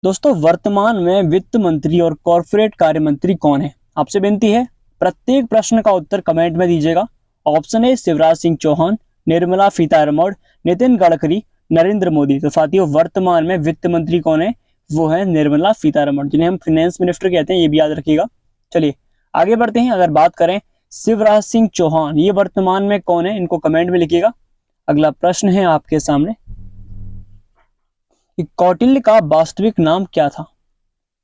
दोस्तों वर्तमान में वित्त मंत्री और कॉरपोरेट कार्य मंत्री कौन है? आपसे विनती है प्रत्येक प्रश्न का उत्तर कमेंट में दीजिएगा। Option A Shivraj Singh Chouhan, Nirmala Sitharaman, Nitin Gadkari, Narendra Modi. तो साथियों वर्तमान में वित्त मंत्री कौन है? वो है निर्मला सीतारमण, जिन्हें हम फाइनेंस मिनिस्टर कहते हैं, ये भी याद रखिएगा। चलिए आगे बढ़ते हैं। अगर बात करें शिवराज सिंह चौहान, ये वर्तमान में कौन है? इनको कमेंट में लिखिएगा। अगला प्रश्न है आपके सामने कि कौटिल्य का वास्तविक नाम क्या था?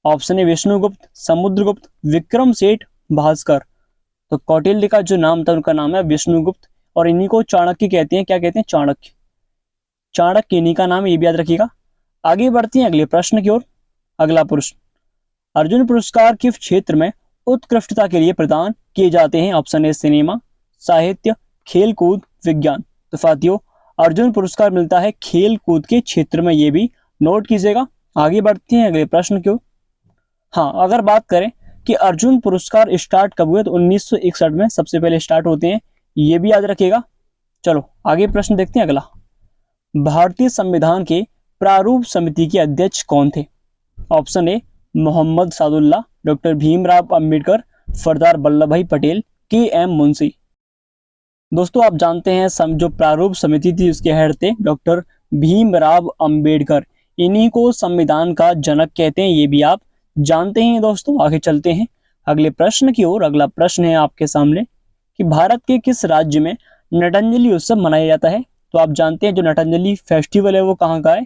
ऑप्शन ए विष्णुगुप्त, समुद्रगुप्त, विक्रम सेठ, भास्कर। तो कौटिल्य का जो नाम था उनका नाम है विष्णुगुप्त, और इन्हीं को चाणक्य कहते हैं। क्या कहते हैं? चाणक्य। चाणक्य इन्हीं का नाम है, ये भी याद रखिएगा। आगे बढ़ते हैं अगले प्रश्न की ओर। अगला प्रश्न, अर्जुन पुरस्कार किस क्षेत्र में उत्कृष्टता के लिए प्रदान किए जाते हैं? ऑप्शन ए सिनेमा, साहित्य, खेल कूद, विज्ञान। तो साथियों अर्जुन पुरस्कार मिलता है खेल कूद के क्षेत्र में, ये भी नोट कीजिएगा। आगे बढ़ते हैं अगले प्रश्न की ओर। हाँ, अगर बात करें कि अर्जुन पुरस्कार स्टार्ट कब हुए, तो 1961 में सबसे पहले स्टार्ट होते हैं, ये भी याद रखिएगा। चलो आगे प्रश्न देखते हैं अगला। भारतीय संविधान के प्रारूप समिति के अध्यक्ष कौन थे? Option A Mohammed Saadulla, doctor Bhimrao Ambedkar, Sardar Vallabh bhai Patel, के एम मुंशी। दोस्तों आप जानते हैं जो प्रारूप समिति थी उसके हेड थे डॉक्टर भीमराव अंबेडकर। इन्हीं को संविधान का जनक कहते हैं, ये भी आप जानते हैं। दोस्तों आगे चलते हैं अगले प्रश्न की ओर। अगला प्रश्न है आपके सामने कि भारत के किस राज्य में नटांजलि उत्सव मनाया जाता है? तो आप जानते हैं जो नटांजलि फेस्टिवल है वो कहाँ का है?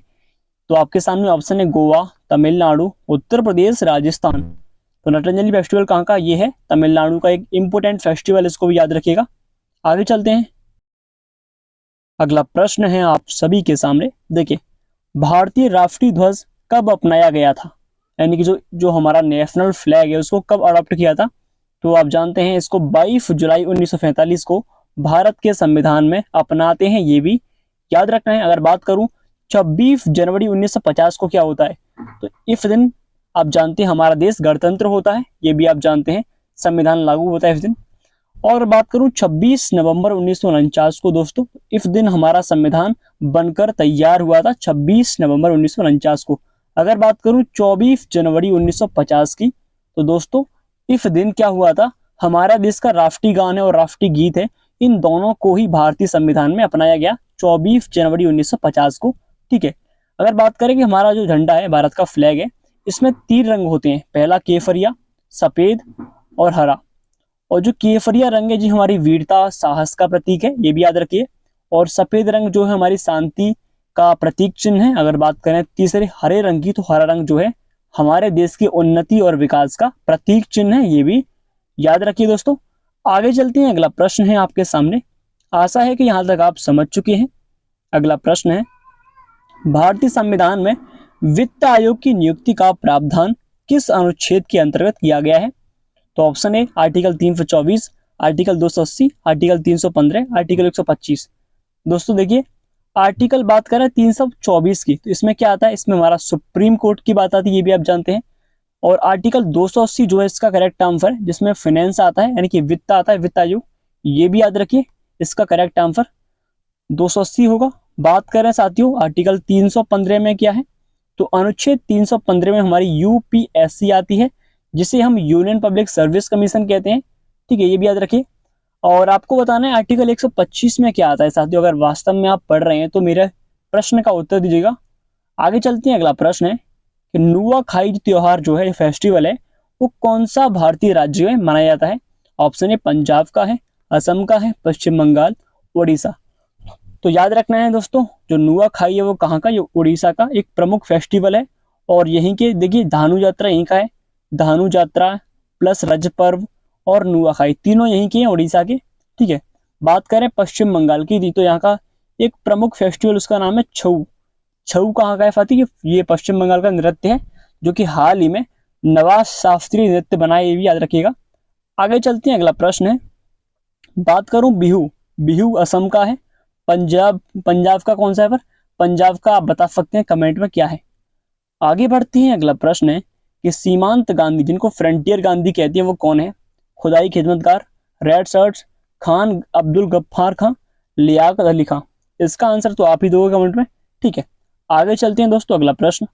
तो आपके सामने ऑप्शन है गोवा, तमिलनाडु, उत्तर प्रदेश, राजस्थान। तो नटांजलि फेस्टिवल कहाँ का? ये है तमिलनाडु का एक इंपोर्टेंट फेस्टिवल, इसको भी याद रखिएगा। आगे चलते हैं। अगला प्रश्न है आप सभी के सामने, देखिए भारतीय राष्ट्रीय ध्वज कब अपनाया गया था? यानी कि जो जो हमारा नेशनल फ्लैग है उसको कब अडॉप्ट किया था? तो आप जानते हैं इसको 22 जुलाई 1947 को भारत के संविधान में अपनाते हैं, ये भी याद रखना है। अगर बात करूं 26 जनवरी 1950 को क्या होता है, तो इस दिन आप जानते हैं हमारा देश गणतंत्र होता है, ये भी आप जानते हैं। संविधान लागू होता है इस दिन। और बात करूं 26 नवंबर 1949 को दोस्तों, इस दिन हमारा संविधान बनकर तैयार हुआ था, 26 नवंबर 1949 को। अगर बात करूं 24 जनवरी 1950 की, तो दोस्तों इस दिन क्या हुआ था, हमारा देश का राष्ट्रीय गान है और राष्ट्रीय गीत है, इन दोनों को ही भारतीय संविधान में अपनाया गया 24 जनवरी 1950 को। ठीक है। अगर बात करें कि हमारा जो झंडा है, भारत का फ्लैग है, इसमें 3 रंग होते हैं, पहला केसरिया, सफेद और हरा। और जो केसरिया रंग है जी हमारी वीरता साहस का प्रतीक है, ये भी याद रखिए। और सफेद रंग जो है हमारी शांति का प्रतीक चिन्ह है। अगर बात करें तीसरे हरे रंग की, तो हरा रंग जो है हमारे देश की उन्नति और विकास का प्रतीक चिन्ह है, ये भी याद रखिए दोस्तों। आगे चलते हैं, अगला प्रश्न है आपके सामने। आशा है कि यहां तक आप समझ चुके हैं। अगला प्रश्न है, भारतीय संविधान में वित्त आयोग की नियुक्ति का प्रावधान किस अनुच्छेद के अंतर्गत किया गया है? तो option A article 324, article 280, article 315, article 125। दोस्तों देखिए आर्टिकल बात करें 324 की, तो इसमें क्या आता है, इसमें हमारा सुप्रीम कोर्ट की बात आती है, ये भी आप जानते हैं। और आर्टिकल 280 जो है इसका करेक्ट आंसर है, जिसमें फाइनेंस आता है, यानी कि वित्त आता है, वित्त आयोग, ये भी याद रखिए। इसका करेक्ट आंसर 280 होगा। बात करें साथियों आर्टिकल 315 में क्या है, तो अनुच्छेद 315 में हमारी यूपीएससी आती है, जिसे हम यूनियन पब्लिक सर्विस कमीशन कहते हैं। ठीक है, ये भी याद रखिए। और आपको बताना है आर्टिकल 125 में क्या आता है साथियों, अगर वास्तव में आप पढ़ रहे हैं तो मेरे प्रश्न का उत्तर दीजिएगा। आगे चलते हैं, अगला प्रश्न है कि नुआखाई त्योहार जो है फेस्टिवल है, वो कौन सा भारतीय राज्य में मनाया जाता है? ऑप्शन ए पंजाब का है, असम का है, पश्चिम बंगाल, उड़ीसा। तो याद रखना है दोस्तों, जो नुआखाई है वो कहाँ का, ये उड़ीसा का एक प्रमुख फेस्टिवल है। और यहीं के देखिए धानु यात्रा यहीं का है, धानु यात्रा प्लस रज पर्व और नुआखाई तीनों यहीं के हैं, उड़ीसा के। ठीक है। बात करें पश्चिम बंगाल की, तो यहाँ का एक प्रमुख फेस्टिवल उसका नाम है छऊ। छऊ कहाँ का है फाती, ये पश्चिम बंगाल का नृत्य है, जो कि हाल ही में नवाज शास्त्रीय नृत्य बना है, ये भी याद रखिएगा। आगे चलते हैं, अगला प्रश्न है, बात करूं बिहू, बिहू असम का है, पंजाब पंजाब का कौन सा है, पर पंजाब का आप बता सकते हैं कमेंट में क्या है। आगे बढ़ते हैं, अगला प्रश्न है कि सीमांत गांधी, जिनको फ्रंटियर गांधी कहती है, वो कौन है? खुदाई खिदमतगार, रेड शर्ट्स, खान अब्दुल गफ्फार खां, लियाकत अली खां। इसका आंसर तो आप ही दोगे कमेंट में। ठीक है। आगे चलते हैं दोस्तों, अगला प्रश्न,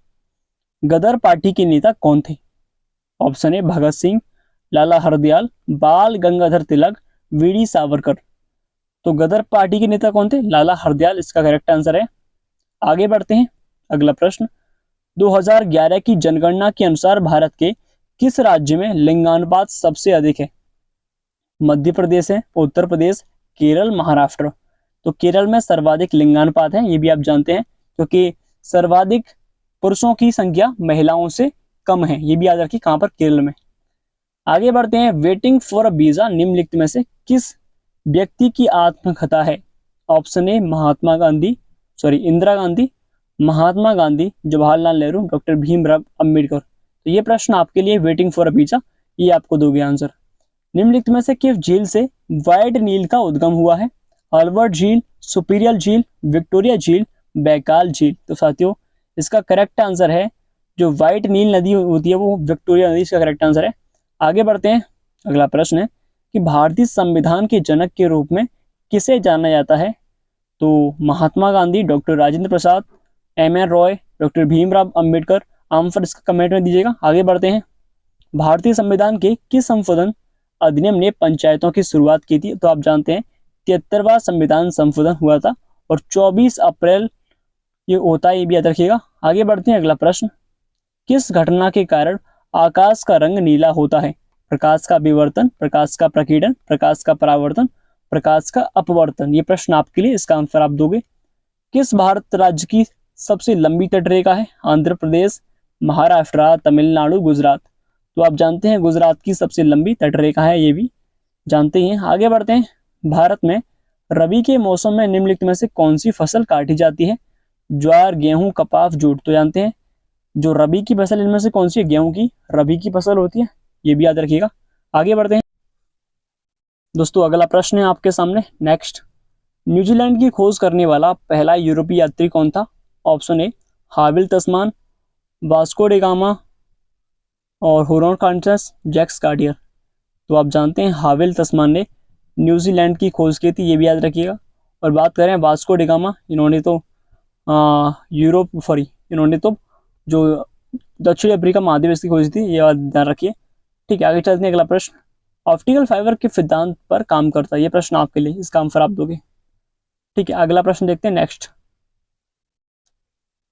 गदर पार्टी के नेता कौन थे? ऑप्शन ए भगत सिंह, लाला हरदयाल, बाल गंगाधर तिलक, वीडी सावरकर। तो गदर पार्टी के नेता कौन थे? लाला हरदयाल इसका करेक्ट आंसर है। आगे बढ़ते हैं, अगला प्रश्न। 2011 की जनगणना के अनुसार भारत के किस राज्य में लिंगानुपात सबसे अधिक है? मध्य प्रदेश है, उत्तर प्रदेश, केरल, महाराष्ट्र। तो केरल में सर्वाधिक लिंगानुपात है, ये भी आप जानते हैं, क्योंकि सर्वाधिक पुरुषों की संख्या महिलाओं से कम है, ये भी याद रखिए, कहां पर? केरल में। आगे बढ़ते हैं, वेटिंग फॉर अ वीजा निम्नलिखित में से किस व्यक्ति की आत्मकथा है? Option A Mahatma Gandhi, sorry Indira Gandhi, Mahatma Gandhi, Jawaharlal Nehru, doctor Bhimrao Ambedkar. तो ये प्रश्न आपके लिए, वेटिंग फॉर अ वीजा, ये आपको दोगे आंसर। निम्नलिखित में से किस झील से व्हाइट नील का उद्गम हुआ है? अल्बर्ट झील, सुपीरियर झील, विक्टोरिया झील, बैकाल झील। तो साथियों इसका करेक्ट आंसर है, जो व्हाइट नील नदी होती है वो विक्टोरिया नदी, इसका करेक्ट आंसर है। आगे बढ़ते हैं, अगला प्रश्न है कि भारतीय संविधान के जनक के रूप में किसे जाना जाता है? तो Mahatma Gandhi, doctor Rajendra Prasad, M N. Roy, doctor Bhimrao Ambedkar. Answer इसका कमेंट में दीजिएगा। आगे बढ़ते हैं, भारतीय संविधान के किस संशोधन अधिनियम ने पंचायतों की शुरुआत की थी? तो आप जानते हैं 73वां संविधान संशोधन हुआ था और 24 अप्रैल ये होता है, ये भी याद रखिएगा। आगे बढ़ते हैं, अगला प्रश्न। किस घटना के कारण आकाश का रंग नीला होता है? प्रकाश का विवर्तन, प्रकाश का प्रकीर्णन, प्रकाश का परावर्तन, प्रकाश का अपवर्तन। ये प्रश्न आपके लिए, इसका आंसर आप दोगे। किस भारत राज्य की सबसे लंबी तटरेखा है? आंध्र प्रदेश, महाराष्ट्र, तमिलनाडु, गुजरात। तो आप जानते हैं गुजरात की सबसे लंबी तटरेखा है, ये भी जानते ही हैं। आगे बढ़ते हैं, भारत में रबी के मौसम में निम्नलिखित में से कौन सी फसल काटी जाती है? ज्वार, गेहूं, कपास, जूट। तो जानते हैं जो रबी की फसल इनमें से कौन सी है? गेहूं की रबी की फसल होती है, ये भी याद रखिएगा। आगे बढ़ते हैं दोस्तों, अगला प्रश्न है आपके सामने। नेक्स्ट, न्यूजीलैंड की खोज करने वाला पहला यूरोपीय यात्री कौन था? Option A Abel Tasman, Vasco da Gama और हुरोन कॉन्टस, जैक्स कार्टियर। तो आप जानते हैं हाविल तस्मान ने न्यूजीलैंड की खोज की थी, ये भी याद रखिएगा। और बात करें वास्को डे गामा, इन्होंने तो यूरोप सॉरी इन्होंने तो जो दक्षिण अफ्रीका महाद्वीप की खोज थी, ये ध्यान रखिए। ठीक है, आगे चलते हैं, अगला प्रश्न। ऑप्टिकल फाइबर के सिद्धांत पर काम करता है, ये प्रश्न आपके लिए, इसका आंसर आप दोगे। ठीक है, अगला प्रश्न देखते हैं। नेक्स्ट,